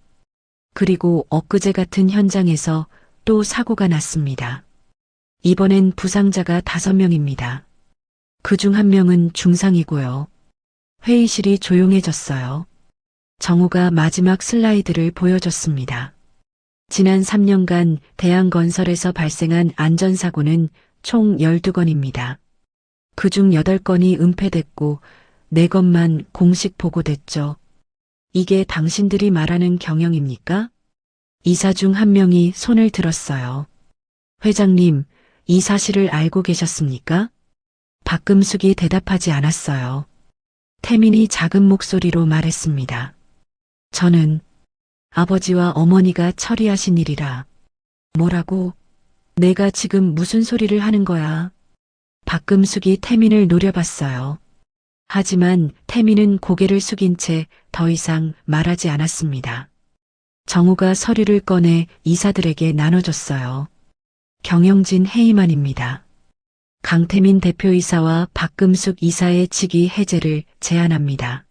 그리고 엊그제 같은 현장에서 또 사고가 났습니다. 이번엔 부상자가 5명입니다. 그중 1명은 중상이고요. 회의실이 조용해졌어요. 정우가 마지막 슬라이드를 보여줬습니다. 지난 3년간 대한건설에서 발생한 안전사고는 총 12건입니다. 그중 8건이 은폐됐고 4건만 공식 보고됐죠. 이게 당신들이 말하는 경영입니까? 이사 중 1명이 손을 들었어요. 회장님, 이 사실을 알고 계셨습니까? 박금숙이 대답하지 않았어요. 태민이 작은 목소리로 말했습니다. 저는 아버지와 어머니가 처리하신 일이라. 뭐라고? 내가 지금 무슨 소리를 하는 거야? 박금숙이 태민을 노려봤어요. 하지만 태민은 고개를 숙인 채 더 이상 말하지 않았습니다. 정우가 서류를 꺼내 이사들에게 나눠줬어요. 경영진 해임안입니다. 강태민 대표이사와 박금숙 이사의 직위 해제를 제안합니다.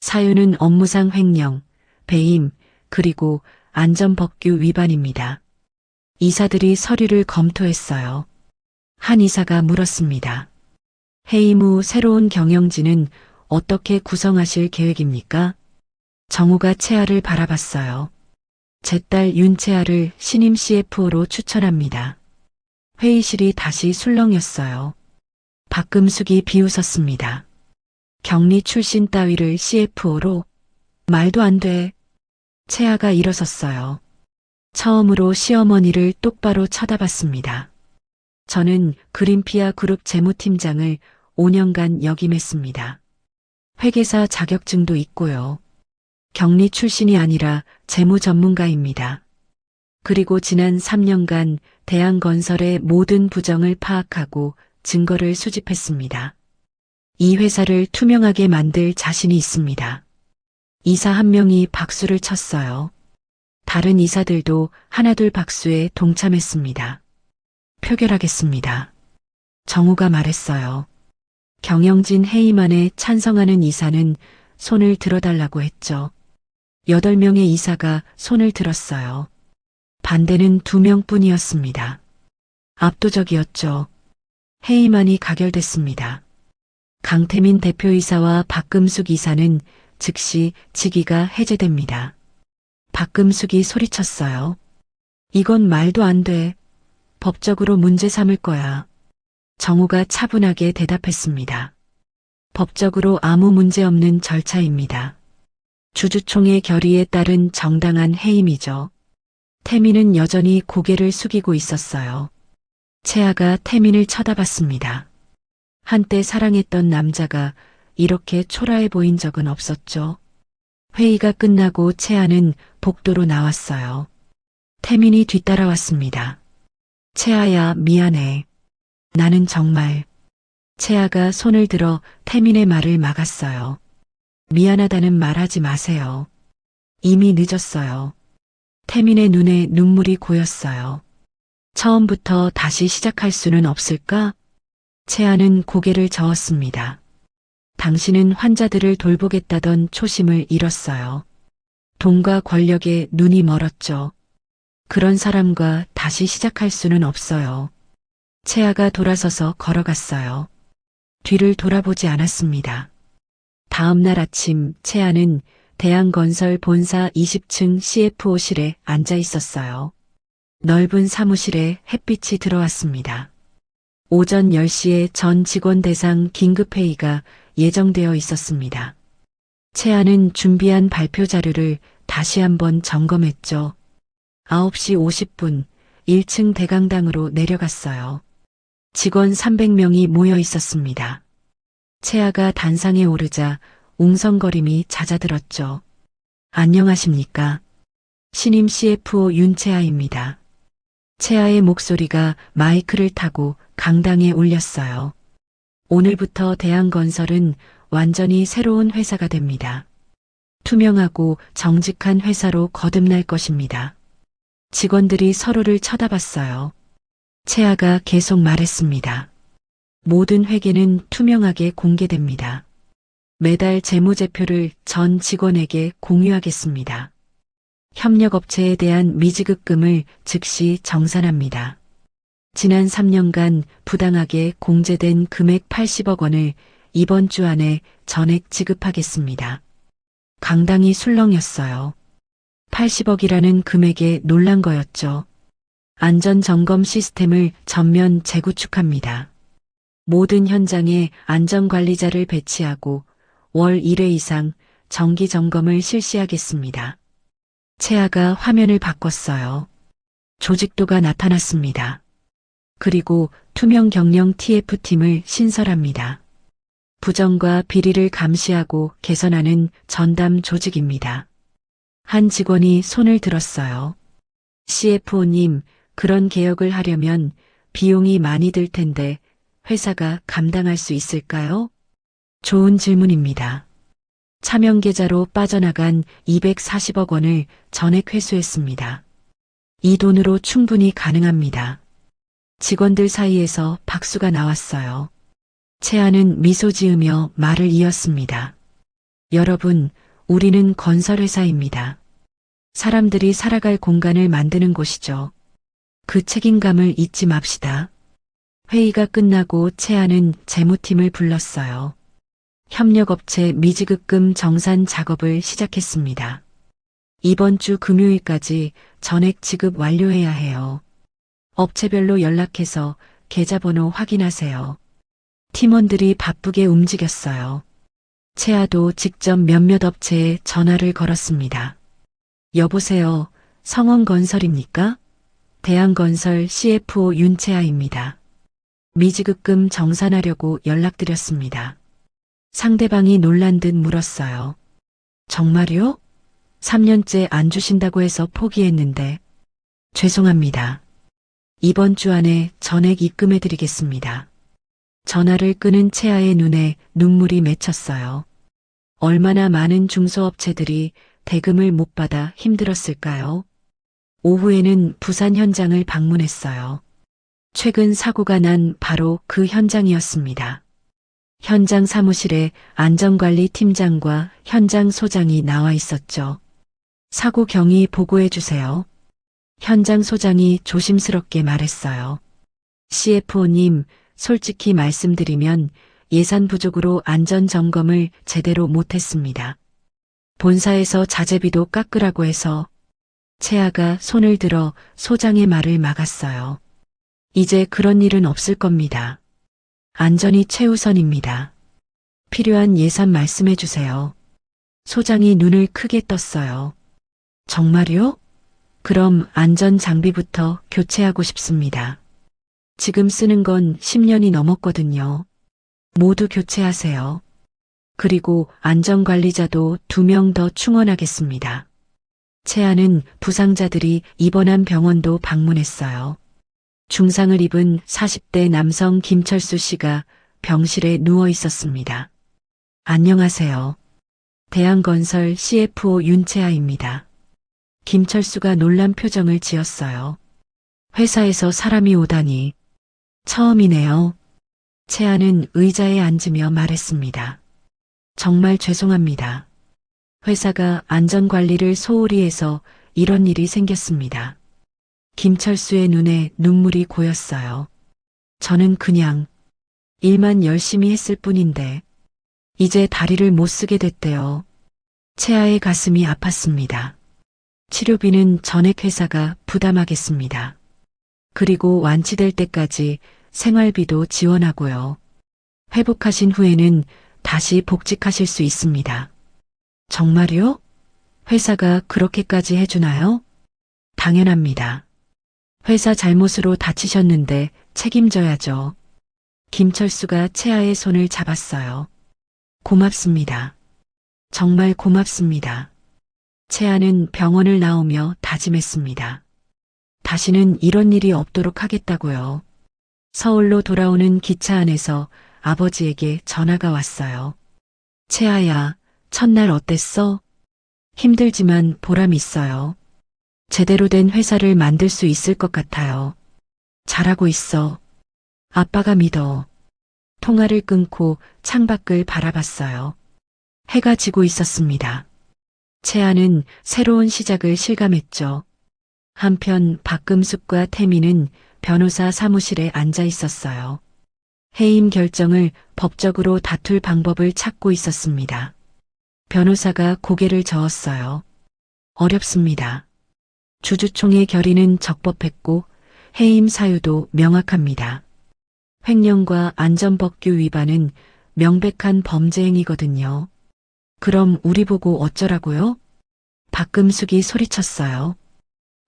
사유는 업무상 횡령, 배임, 그리고 안전법규 위반입니다. 이사들이 서류를 검토했어요. 한 이사가 물었습니다. 해임 후 새로운 경영진은 어떻게 구성하실 계획입니까? 정우가 채아를 바라봤어요. 제 딸 윤채아를 신임 CFO로 추천합니다. 회의실이 다시 술렁였어요. 박금숙이 비웃었습니다. 격리 출신 따위를 CFO로? 말도 안 돼. 채아가 일어섰어요. 처음으로 시어머니를 똑바로 쳐다봤습니다. 저는 그린피아 그룹 재무팀장을 5년간 역임했습니다. 회계사 자격증도 있고요. 격리 출신이 아니라 재무 전문가입니다. 그리고 지난 3년간 대한건설의 모든 부정을 파악하고 증거를 수집했습니다. 이 회사를 투명하게 만들 자신이 있습니다. 이사 1명이 박수를 쳤어요. 다른 이사들도 하나둘 박수에 동참했습니다. 표결하겠습니다. 정우가 말했어요. 경영진 해임안에 찬성하는 이사는 손을 들어달라고 했죠. 8명의 이사가 손을 들었어요. 반대는 2명뿐이었습니다. 압도적이었죠. 해임안이 가결됐습니다. 강태민 대표이사와 박금숙 이사는 즉시 직위가 해제됩니다. 박금숙이 소리쳤어요. 이건 말도 안 돼. 법적으로 문제 삼을 거야. 정우가 차분하게 대답했습니다. 법적으로 아무 문제 없는 절차입니다. 주주총회 결의에 따른 정당한 해임이죠. 태민은 여전히 고개를 숙이고 있었어요. 채아가 태민을 쳐다봤습니다. 한때 사랑했던 남자가 이렇게 초라해 보인 적은 없었죠. 회의가 끝나고 채아는 복도로 나왔어요. 태민이 뒤따라왔습니다. 채아야, 미안해. 나는 정말. 채아가 손을 들어 태민의 말을 막았어요. 미안하다는 말하지 마세요. 이미 늦었어요. 태민의 눈에 눈물이 고였어요. 처음부터 다시 시작할 수는 없을까? 채아는 고개를 저었습니다. 당신은 환자들을 돌보겠다던 초심을 잃었어요. 돈과 권력에 눈이 멀었죠. 그런 사람과 다시 시작할 수는 없어요. 채아가 돌아서서 걸어갔어요. 뒤를 돌아보지 않았습니다. 다음 날 아침 채아는 대한건설 본사 20층 CFO실에 앉아 있었어요. 넓은 사무실에 햇빛이 들어왔습니다. 오전 10시에 전 직원 대상 긴급회의가 예정되어 있었습니다. 채아는 준비한 발표 자료를 다시 한번 점검했죠. 9시 50분 1층 대강당으로 내려갔어요. 직원 300명이 모여 있었습니다. 채아가 단상에 오르자 웅성거림이 잦아들었죠. 안녕하십니까? 신임 CFO 윤채아입니다. 채아의 목소리가 마이크를 타고 강당에 울렸어요. 오늘부터 대한건설은 완전히 새로운 회사가 됩니다. 투명하고 정직한 회사로 거듭날 것입니다. 직원들이 서로를 쳐다봤어요. 채아가 계속 말했습니다. 모든 회계는 투명하게 공개됩니다. 매달 재무제표를 전 직원에게 공유하겠습니다. 협력업체에 대한 미지급금을 즉시 정산합니다. 지난 3년간 부당하게 공제된 금액 80억 원을 이번 주 안에 전액 지급하겠습니다. 강당이 술렁였어요. 80억이라는 금액에 놀란 거였죠. 안전점검 시스템을 전면 재구축합니다. 모든 현장에 안전관리자를 배치하고 월 1회 이상 정기 점검을 실시하겠습니다. 채아가 화면을 바꿨어요. 조직도가 나타났습니다. 그리고 투명 경영 TF팀을 신설합니다. 부정과 비리를 감시하고 개선하는 전담 조직입니다. 한 직원이 손을 들었어요. CFO님, 그런 개혁을 하려면 비용이 많이 들 텐데 회사가 감당할 수 있을까요? 좋은 질문입니다. 차명계좌로 빠져나간 240억 원을 전액 회수했습니다. 이 돈으로 충분히 가능합니다. 직원들 사이에서 박수가 나왔어요. 채아는 미소 지으며 말을 이었습니다. 여러분, 우리는 건설회사입니다. 사람들이 살아갈 공간을 만드는 곳이죠. 그 책임감을 잊지 맙시다. 회의가 끝나고 채아는 재무팀을 불렀어요. 협력업체 미지급금 정산 작업을 시작했습니다. 이번 주 금요일까지 전액 지급 완료해야 해요. 업체별로 연락해서 계좌번호 확인하세요. 팀원들이 바쁘게 움직였어요. 채아도 직접 몇몇 업체에 전화를 걸었습니다. 여보세요, 성원건설입니까? 대한건설 CFO 윤채아입니다. 미지급금 정산하려고 연락드렸습니다. 상대방이 놀란 듯 물었어요. 정말요? 3년째 안 주신다고 해서 포기했는데. 죄송합니다. 이번 주 안에 전액 입금해드리겠습니다. 전화를 끊은 채아의 눈에 눈물이 맺혔어요. 얼마나 많은 중소업체들이 대금을 못 받아 힘들었을까요? 오후에는 부산 현장을 방문했어요. 최근 사고가 난 바로 그 현장이었습니다. 현장 사무실에 안전관리 팀장과 현장 소장이 나와 있었죠. 사고 경위 보고해 주세요. 현장 소장이 조심스럽게 말했어요. CFO님, 솔직히 말씀드리면 예산 부족으로 안전점검을 제대로 못했습니다. 본사에서 자재비도 깎으라고 해서. 채아가 손을 들어 소장의 말을 막았어요. 이제 그런 일은 없을 겁니다. 안전이 최우선입니다. 필요한 예산 말씀해 주세요. 소장이 눈을 크게 떴어요. 정말요? 그럼 안전 장비부터 교체하고 싶습니다. 지금 쓰는 건 10년이 넘었거든요. 모두 교체하세요. 그리고 안전관리자도 2명 더 충원하겠습니다. 채아는 부상자들이 입원한 병원도 방문했어요. 중상을 입은 40대 남성 김철수 씨가 병실에 누워 있었습니다. 안녕하세요. 대한건설 CFO 윤채아입니다. 김철수가 놀란 표정을 지었어요. 회사에서 사람이 오다니. 처음이네요. 채아는 의자에 앉으며 말했습니다. 정말 죄송합니다. 회사가 안전관리를 소홀히 해서 이런 일이 생겼습니다. 김철수의 눈에 눈물이 고였어요. 저는 그냥 일만 열심히 했을 뿐인데 이제 다리를 못 쓰게 됐대요. 채아의 가슴이 아팠습니다. 치료비는 전액 회사가 부담하겠습니다. 그리고 완치될 때까지 생활비도 지원하고요. 회복하신 후에는 다시 복직하실 수 있습니다. 정말요? 회사가 그렇게까지 해주나요? 당연합니다. 회사 잘못으로 다치셨는데 책임져야죠. 김철수가 채아의 손을 잡았어요. 고맙습니다. 정말 고맙습니다. 채아는 병원을 나오며 다짐했습니다. 다시는 이런 일이 없도록 하겠다고요. 서울로 돌아오는 기차 안에서 아버지에게 전화가 왔어요. 채아야, 첫날 어땠어? 힘들지만 보람 있어요. 제대로 된 회사를 만들 수 있을 것 같아요. 잘하고 있어. 아빠가 믿어. 통화를 끊고 창밖을 바라봤어요. 해가 지고 있었습니다. 채아는 새로운 시작을 실감했죠. 한편 박금숙과 태미는 변호사 사무실에 앉아 있었어요. 해임 결정을 법적으로 다툴 방법을 찾고 있었습니다. 변호사가 고개를 저었어요. 어렵습니다. 주주총회 결의는 적법했고 해임 사유도 명확합니다. 횡령과 안전법규 위반은 명백한 범죄 행위거든요. 그럼 우리 보고 어쩌라고요? 박금숙이 소리쳤어요.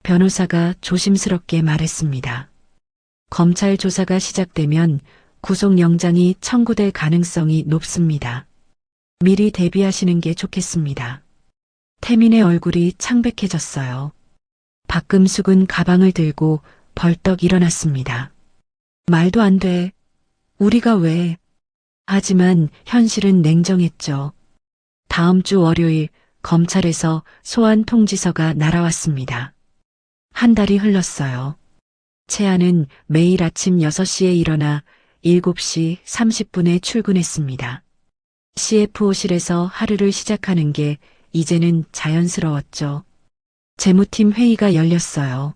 변호사가 조심스럽게 말했습니다. 검찰 조사가 시작되면 구속영장이 청구될 가능성이 높습니다. 미리 대비하시는 게 좋겠습니다. 태민의 얼굴이 창백해졌어요. 박금숙은 가방을 들고 벌떡 일어났습니다. 말도 안 돼. 우리가 왜? 하지만 현실은 냉정했죠. 다음 주 월요일 검찰에서 소환 통지서가 날아왔습니다. 한 달이 흘렀어요. 채아는 매일 아침 6시에 일어나 7시 30분에 출근했습니다. CFO실에서 하루를 시작하는 게 이제는 자연스러웠죠. 재무팀 회의가 열렸어요.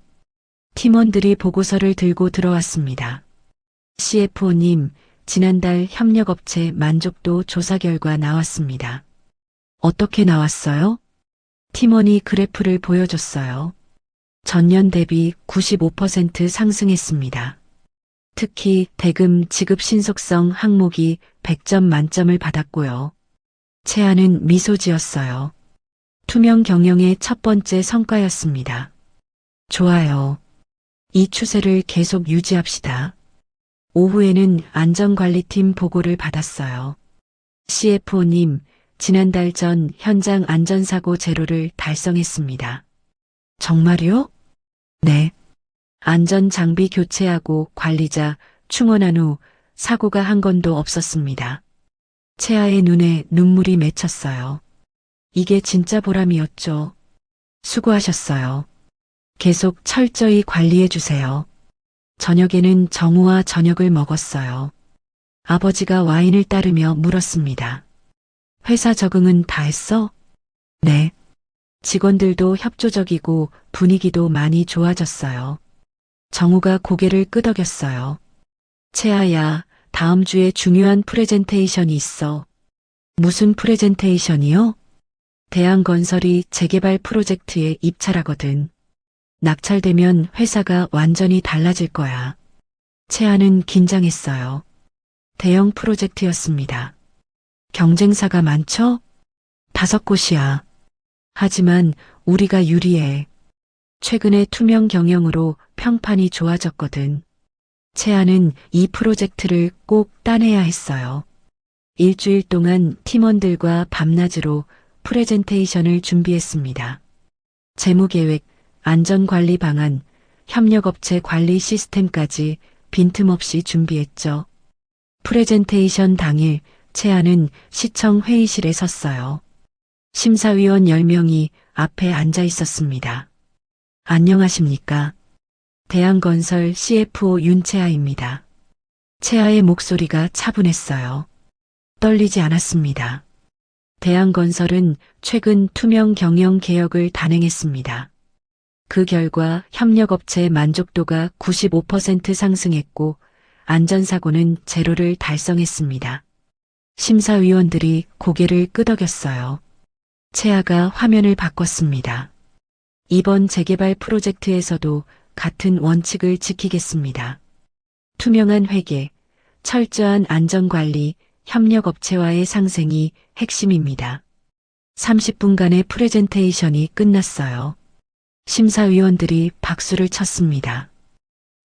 팀원들이 보고서를 들고 들어왔습니다. CFO님, 지난달 협력업체 만족도 조사 결과 나왔습니다. 어떻게 나왔어요? 팀원이 그래프를 보여줬어요. 전년 대비 95% 상승했습니다. 특히 대금 지급 신속성 항목이 100점 만점을 받았고요. 채아는 미소 지었어요. 투명 경영의 첫 번째 성과였습니다. 좋아요. 이 추세를 계속 유지합시다. 오후에는 안전관리팀 보고를 받았어요. CFO님, 지난달 전 현장 안전사고 제로를 달성했습니다. 정말요? 네. 안전장비 교체하고 관리자 충원한 후 사고가 한 건도 없었습니다. 채아의 눈에 눈물이 맺혔어요. 이게 진짜 보람이었죠. 수고하셨어요. 계속 철저히 관리해 주세요. 저녁에는 정우와 저녁을 먹었어요. 아버지가 와인을 따르며 물었습니다. 회사 적응은 다 했어? 네. 직원들도 협조적이고 분위기도 많이 좋아졌어요. 정우가 고개를 끄덕였어요. 채아야, 다음 주에 중요한 프레젠테이션이 있어. 무슨 프레젠테이션이요? 대한건설이 재개발 프로젝트에 입찰하거든. 낙찰되면 회사가 완전히 달라질 거야. 채아는 긴장했어요. 대형 프로젝트였습니다. 경쟁사가 많죠? 5곳이야. 하지만 우리가 유리해. 최근에 투명 경영으로 평판이 좋아졌거든. 채아는 이 프로젝트를 꼭 따내야 했어요. 일주일 동안 팀원들과 밤낮으로 프레젠테이션을 준비했습니다. 재무계획, 안전관리 방안, 협력업체 관리 시스템까지 빈틈없이 준비했죠. 프레젠테이션 당일 채아는 시청 회의실에 섰어요. 심사위원 10명이 앞에 앉아 있었습니다. 안녕하십니까? 대한건설 CFO 윤채아입니다. 채아의 목소리가 차분했어요. 떨리지 않았습니다. 대한건설은 최근 투명 경영 개혁을 단행했습니다. 그 결과 협력업체 만족도가 95% 상승했고 안전사고는 제로를 달성했습니다. 심사위원들이 고개를 끄덕였어요. 채아가 화면을 바꿨습니다. 이번 재개발 프로젝트에서도 같은 원칙을 지키겠습니다. 투명한 회계, 철저한 안전관리, 협력업체와의 상생이 핵심입니다. 30분간의 프레젠테이션이 끝났어요. 심사위원들이 박수를 쳤습니다.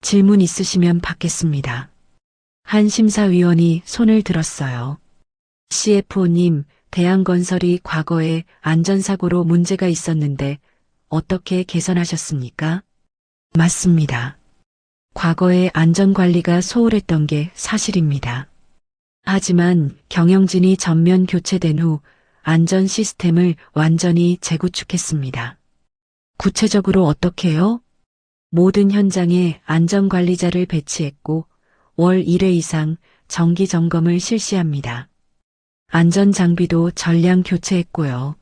질문 있으시면 받겠습니다. 한 심사위원이 손을 들었어요. CFO님, 대한건설이 과거에 안전사고로 문제가 있었는데 어떻게 개선하셨습니까? 맞습니다. 과거에 안전관리가 소홀했던 게 사실입니다. 하지만 경영진이 전면 교체된 후 안전 시스템을 완전히 재구축했습니다. 구체적으로 어떻게요? 모든 현장에 안전관리자를 배치했고 월 1회 이상 정기 점검을 실시합니다. 안전장비도 전량 교체했고요.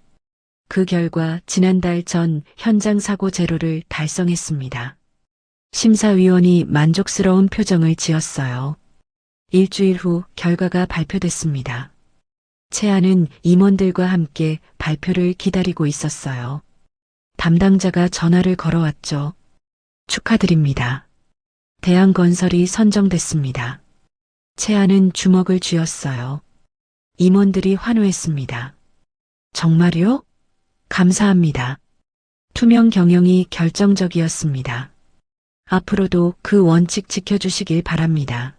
그 결과 지난달 전 현장 사고 제로를 달성했습니다. 심사위원이 만족스러운 표정을 지었어요. 일주일 후 결과가 발표됐습니다. 채아는 임원들과 함께 발표를 기다리고 있었어요. 담당자가 전화를 걸어왔죠. 축하드립니다. 대한건설이 선정됐습니다. 채아는 주먹을 쥐었어요. 임원들이 환호했습니다. 정말요? 감사합니다. 투명 경영이 결정적이었습니다. 앞으로도 그 원칙 지켜주시길 바랍니다.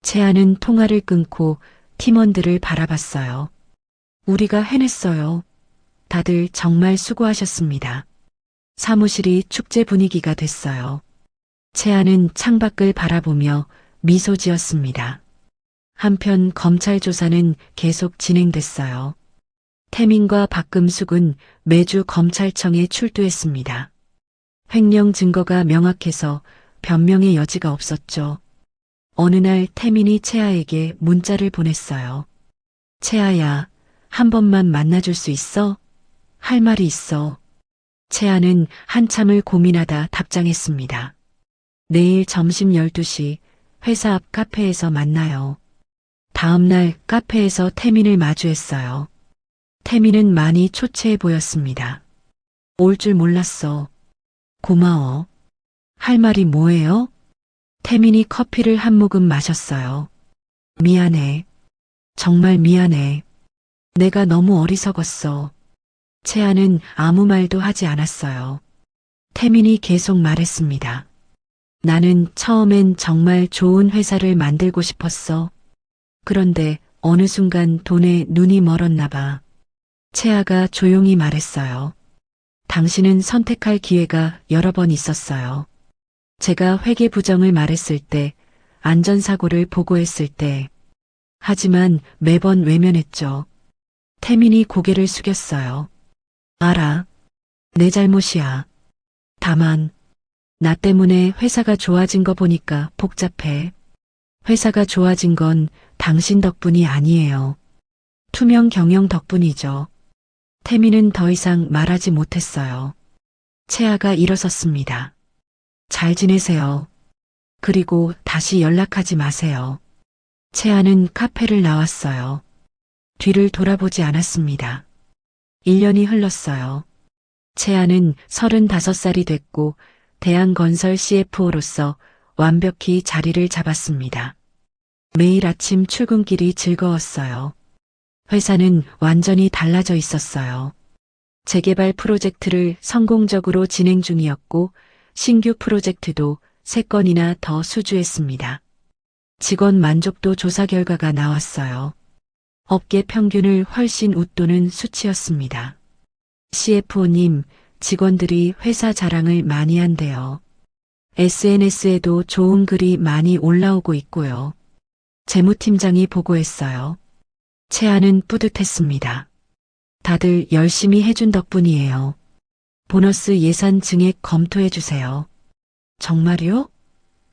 채아는 통화를 끊고 팀원들을 바라봤어요. 우리가 해냈어요. 다들 정말 수고하셨습니다. 사무실이 축제 분위기가 됐어요. 채아는 창밖을 바라보며 미소 지었습니다. 한편 검찰 조사는 계속 진행됐어요. 태민과 박금숙은 매주 검찰청에 출두했습니다. 횡령 증거가 명확해서 변명의 여지가 없었죠. 어느 날 태민이 채아에게 문자를 보냈어요. 채아야, 한 번만 만나줄 수 있어? 할 말이 있어. 채아는 한참을 고민하다 답장했습니다. 내일 점심 12시 회사 앞 카페에서 만나요. 다음 날 카페에서 태민을 마주했어요. 태민은 많이 초췌해 보였습니다. 올 줄 몰랐어. 고마워. 할 말이 뭐예요? 태민이 커피를 한 모금 마셨어요. 미안해. 정말 미안해. 내가 너무 어리석었어. 채아는 아무 말도 하지 않았어요. 태민이 계속 말했습니다. 나는 처음엔 정말 좋은 회사를 만들고 싶었어. 그런데 어느 순간 돈에 눈이 멀었나 봐. 채아가 조용히 말했어요. 당신은 선택할 기회가 여러 번 있었어요. 제가 회계 부정을 말했을 때, 안전사고를 보고했을 때. 하지만 매번 외면했죠. 태민이 고개를 숙였어요. 알아. 내 잘못이야. 다만, 나 때문에 회사가 좋아진 거 보니까 복잡해. 회사가 좋아진 건 당신 덕분이 아니에요. 투명 경영 덕분이죠. 태민은 더 이상 말하지 못했어요. 채아가 일어섰습니다. 잘 지내세요. 그리고 다시 연락하지 마세요. 채아는 카페를 나왔어요. 뒤를 돌아보지 않았습니다. 1년이 흘렀어요. 채아는 35살이 됐고 대한건설 CFO로서 완벽히 자리를 잡았습니다. 매일 아침 출근길이 즐거웠어요. 회사는 완전히 달라져 있었어요. 재개발 프로젝트를 성공적으로 진행 중이었고 신규 프로젝트도 3건이나 더 수주했습니다. 직원 만족도 조사 결과가 나왔어요. 업계 평균을 훨씬 웃도는 수치였습니다. CFO님, 직원들이 회사 자랑을 많이 한대요. SNS에도 좋은 글이 많이 올라오고 있고요. 재무팀장이 보고했어요. 채아는 뿌듯했습니다. 다들 열심히 해준 덕분이에요. 보너스 예산 증액 검토해 주세요. 정말요?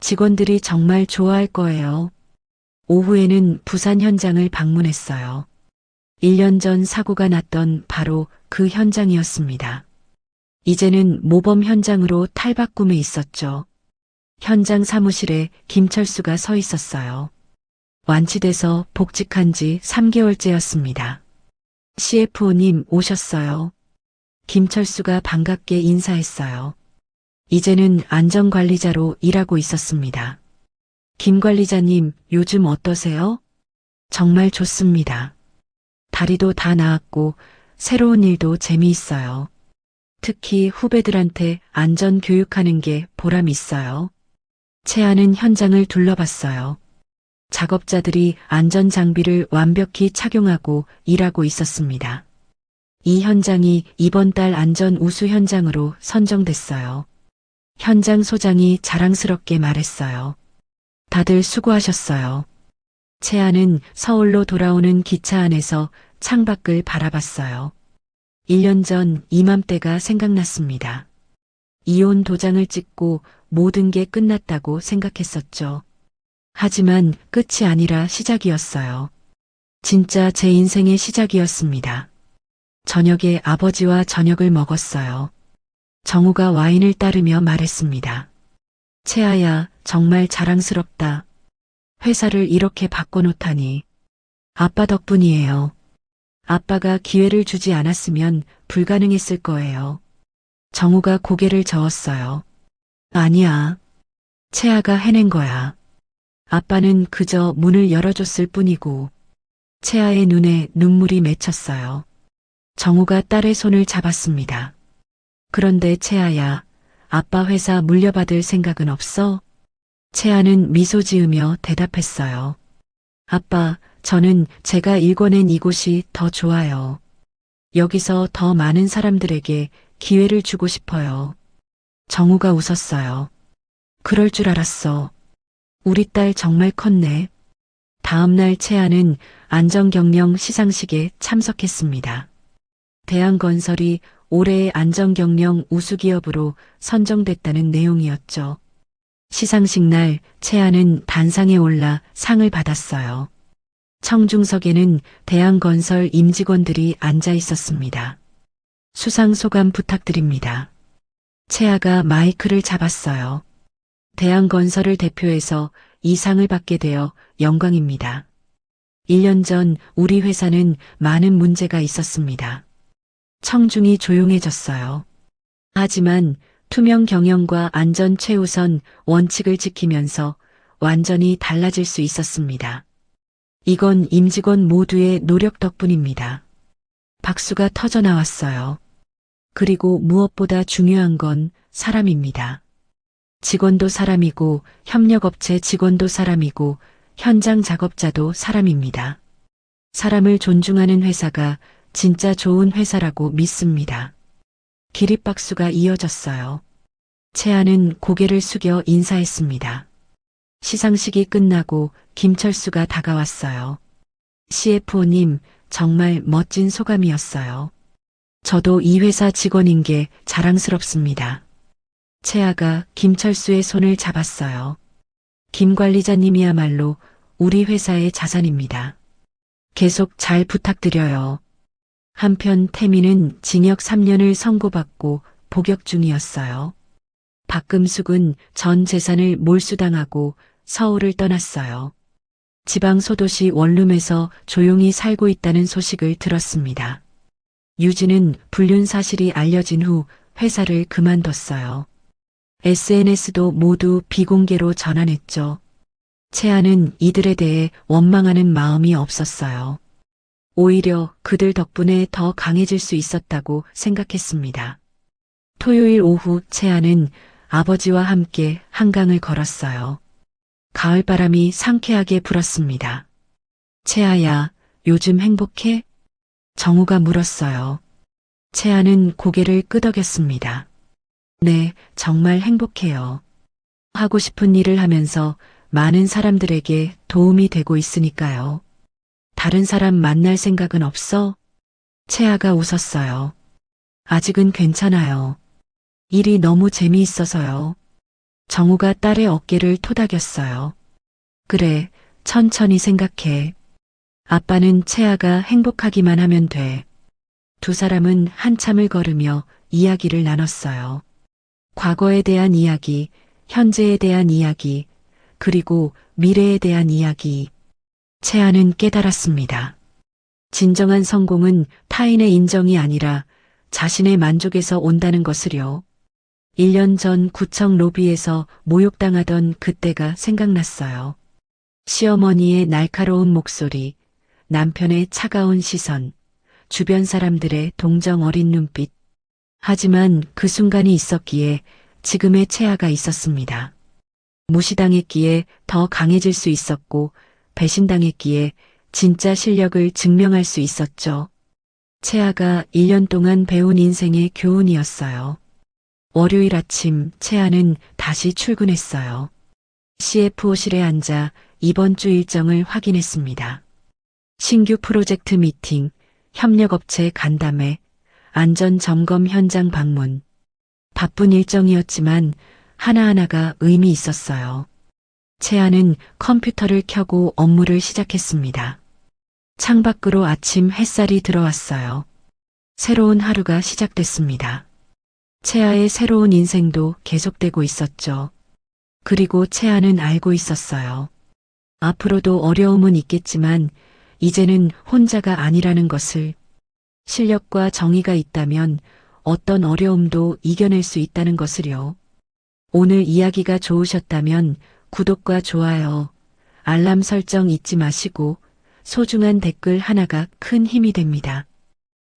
직원들이 정말 좋아할 거예요. 오후에는 부산 현장을 방문했어요. 1년 전 사고가 났던 바로 그 현장이었습니다. 이제는 모범 현장으로 탈바꿈해 있었죠. 현장 사무실에 김철수가 서 있었어요. 완치돼서 복직한 지 3개월째였습니다. CFO님 오셨어요. 김철수가 반갑게 인사했어요. 이제는 안전관리자로 일하고 있었습니다. 김 관리자님, 요즘 어떠세요? 정말 좋습니다. 다리도 다 나았고 새로운 일도 재미있어요. 특히 후배들한테 안전 교육하는 게 보람 있어요. 채아는 현장을 둘러봤어요. 작업자들이 안전장비를 완벽히 착용하고 일하고 있었습니다. 이 현장이 이번 달 안전 우수 현장으로 선정됐어요. 현장 소장이 자랑스럽게 말했어요. 다들 수고하셨어요. 채아는 서울로 돌아오는 기차 안에서 창밖을 바라봤어요. 1년 전 이맘때가 생각났습니다. 이혼 도장을 찍고 모든 게 끝났다고 생각했었죠. 하지만 끝이 아니라 시작이었어요. 진짜 제 인생의 시작이었습니다. 저녁에 아버지와 저녁을 먹었어요. 정우가 와인을 따르며 말했습니다. 채아야, 정말 자랑스럽다. 회사를 이렇게 바꿔놓다니. 아빠 덕분이에요. 아빠가 기회를 주지 않았으면 불가능했을 거예요. 정우가 고개를 저었어요. 아니야. 채아가 해낸 거야. 아빠는 그저 문을 열어줬을 뿐이고. 채아의 눈에 눈물이 맺혔어요. 정우가 딸의 손을 잡았습니다. 그런데 채아야, 아빠 회사 물려받을 생각은 없어? 채아는 미소 지으며 대답했어요. 아빠, 저는 제가 일궈낸 이곳이 더 좋아요. 여기서 더 많은 사람들에게 기회를 주고 싶어요. 정우가 웃었어요. 그럴 줄 알았어. 우리 딸 정말 컸네. 다음 날 채아는 안전경영 시상식에 참석했습니다. 대한건설이 올해의 안전경영 우수기업으로 선정됐다는 내용이었죠. 시상식 날 채아는 단상에 올라 상을 받았어요. 청중석에는 대한건설 임직원들이 앉아 있었습니다. 수상 소감 부탁드립니다. 채아가 마이크를 잡았어요. 대한건설을 대표해서 이 상을 받게 되어 영광입니다. 1년 전 우리 회사는 많은 문제가 있었습니다. 청중이 조용해졌어요. 하지만 투명 경영과 안전 최우선 원칙을 지키면서 완전히 달라질 수 있었습니다. 이건 임직원 모두의 노력 덕분입니다. 박수가 터져 나왔어요. 그리고 무엇보다 중요한 건 사람입니다. 직원도 사람이고 협력업체 직원도 사람이고 현장 작업자도 사람입니다. 사람을 존중하는 회사가 진짜 좋은 회사라고 믿습니다. 기립박수가 이어졌어요. 채아는 고개를 숙여 인사했습니다. 시상식이 끝나고 김철수가 다가왔어요. CFO님, 정말 멋진 소감이었어요. 저도 이 회사 직원인 게 자랑스럽습니다. 채아가 김철수의 손을 잡았어요. 김 관리자님이야말로 우리 회사의 자산입니다. 계속 잘 부탁드려요. 한편 태민은 징역 3년을 선고받고 복역 중이었어요. 박금숙은 전 재산을 몰수당하고 서울을 떠났어요. 지방 소도시 원룸에서 조용히 살고 있다는 소식을 들었습니다. 유진은 불륜 사실이 알려진 후 회사를 그만뒀어요. SNS도 모두 비공개로 전환했죠. 채아는 이들에 대해 원망하는 마음이 없었어요. 오히려 그들 덕분에 더 강해질 수 있었다고 생각했습니다. 토요일 오후 채아는 아버지와 함께 한강을 걸었어요. 가을바람이 상쾌하게 불었습니다. 채아야, 요즘 행복해? 정우가 물었어요. 채아는 고개를 끄덕였습니다. 네, 정말 행복해요. 하고 싶은 일을 하면서 많은 사람들에게 도움이 되고 있으니까요. 다른 사람 만날 생각은 없어? 채아가 웃었어요. 아직은 괜찮아요. 일이 너무 재미있어서요. 정우가 딸의 어깨를 토닥였어요. 그래, 천천히 생각해. 아빠는 채아가 행복하기만 하면 돼. 두 사람은 한참을 걸으며 이야기를 나눴어요. 과거에 대한 이야기, 현재에 대한 이야기, 그리고 미래에 대한 이야기. 채아는 깨달았습니다. 진정한 성공은 타인의 인정이 아니라 자신의 만족에서 온다는 것을요. 1년 전 구청 로비에서 모욕당하던 그때가 생각났어요. 시어머니의 날카로운 목소리, 남편의 차가운 시선, 주변 사람들의 동정 어린 눈빛. 하지만 그 순간이 있었기에 지금의 채아가 있었습니다. 무시당했기에 더 강해질 수 있었고 배신당했기에 진짜 실력을 증명할 수 있었죠. 채아가 1년 동안 배운 인생의 교훈이었어요. 월요일 아침 채아는 다시 출근했어요. CFO실에 앉아 이번 주 일정을 확인했습니다. 신규 프로젝트 미팅, 협력업체 간담회, 안전점검 현장 방문. 바쁜 일정이었지만 하나하나가 의미 있었어요. 채아는 컴퓨터를 켜고 업무를 시작했습니다. 창밖으로 아침 햇살이 들어왔어요. 새로운 하루가 시작됐습니다. 채아의 새로운 인생도 계속되고 있었죠. 그리고 채아는 알고 있었어요. 앞으로도 어려움은 있겠지만 이제는 혼자가 아니라는 것을, 실력과 정의가 있다면 어떤 어려움도 이겨낼 수 있다는 것을요. 오늘 이야기가 좋으셨다면 구독과 좋아요, 알람 설정 잊지 마시고 소중한 댓글 하나가 큰 힘이 됩니다.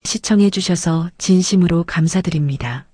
시청해 주셔서 진심으로 감사드립니다.